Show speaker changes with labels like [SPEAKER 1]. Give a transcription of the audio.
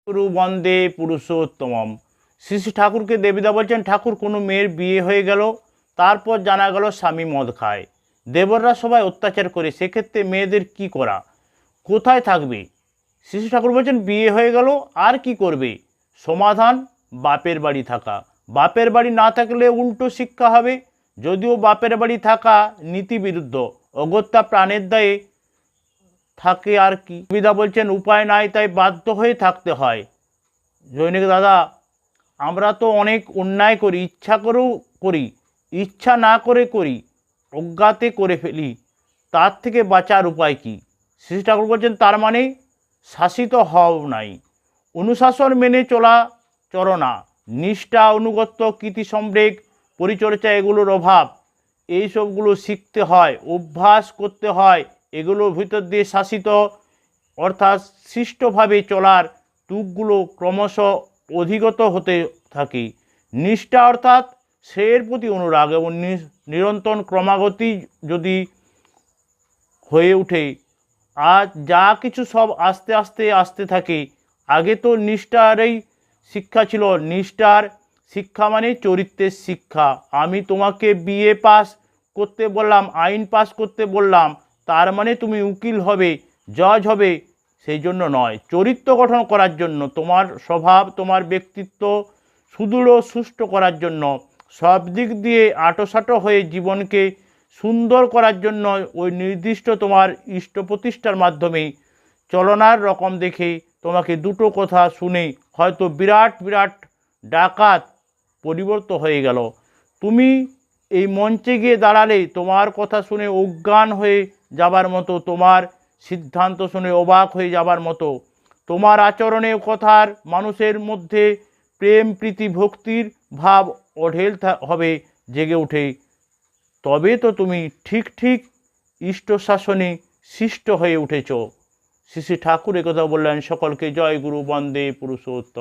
[SPEAKER 1] গুরু বন্দে পুরুষোত্তমম। শ্রী শ্রী ঠাকুরকে দেবীদা বলছেন, ঠাকুর কোনো মেয়ের বিয়ে হয়ে গেল, তারপর জানা গেল স্বামী মদ খায়, দেবররা সবাই অত্যাচার করে, সেক্ষেত্রে মেয়েদের কি করা, কোথায় থাকবে? শ্রী শ্রী ঠাকুর বলছেন, বিয়ে হয়ে গেল আর কি করবে? সমাধান, বাপের বাড়ি থাকা। বাপের বাড়ি না থাকলে উল্টো শিক্ষা হবে। যদিও বাপের বাড়ি থাকা নীতিবিরুদ্ধ, অগত্যা প্রাণের দায়ে থাকে আর কি। সুবিধা বলছেন, উপায় নাই তাই বাধ্য হয়ে থাকতে হয়। জৈনিক দাদা, আমরা তো অনেক অন্যায় করি, ইচ্ছা করেও করি, ইচ্ছা না করে করি, অজ্ঞাতে করে ফেলি, তার থেকে বাঁচার উপায় কি? শ্রী ঠাকুর বলছেন, তার মানে শাসিত হও নাই, অনুশাসন মেনে চলা চরনা, নিষ্ঠা, অনুগত্য, কীর্তি সম্বেগ, পরিচর্যা, এগুলোর অভাব, এইসবগুলো শিখতে হয়, অভ্যাস করতে হয়। এগুলোর ভিতর দিয়ে শাসিত অর্থাৎ সৃষ্টভাবে চলার তুকগুলো ক্রমশ অধিগত হতে থাকে। নিষ্ঠা অর্থাৎ শ্রেয়ের প্রতি অনুরাগ এবং নিরন্তর ক্রমাগতি যদি হয়ে ওঠে, আর যা কিছু সব আস্তে আস্তে আসতে থাকে। আগে তো নিষ্ঠারই শিক্ষা ছিল। নিষ্ঠার শিক্ষা মানে চরিত্রের শিক্ষা। আমি তোমাকে বিএ পাস করতে বললাম, আইন পাস করতে বললাম, তার মানে তুমি উকিল হবে, জজ হবে, সেই জন্য নয়। চরিত্র গঠন করার জন্য, তোমার স্বভাব, তোমার ব্যক্তিত্ব সুদৃঢ় সুষ্ঠু করার জন্য, সব দিক দিয়ে আঁটোসাঁটো হয়ে জীবনকে সুন্দর করার জন্য, ওই নির্দিষ্ট তোমার ইষ্ট প্রতিষ্ঠার মাধ্যমে চলনার রকম দেখে তোমাকে দুটো কথা শুনে হয়তো বিরাট বিরাট ডাকাত পরিবর্তন হয়ে গেল। তুমি এই মঞ্চে গিয়ে দাঁড়ালে তোমার কথা শুনে অজ্ঞান হয়ে যাবার মতো, তোমার সিদ্ধান্ত শুনে অবাক হয়ে যাবার মতো, তোমার আচরণে কথার মানুষের মধ্যে প্রেম, প্রীতি, ভক্তির ভাব অঢেল হবে জেগে ওঠে। তবে তো তুমি ঠিক ঠিক ইষ্ট শাসনে শিষ্ট হয়ে উঠেছ। শ্রী শ্রী ঠাকুর একথা বললেন। সকলকে জয় গুরু, বন্দে পুরুষোত্তম।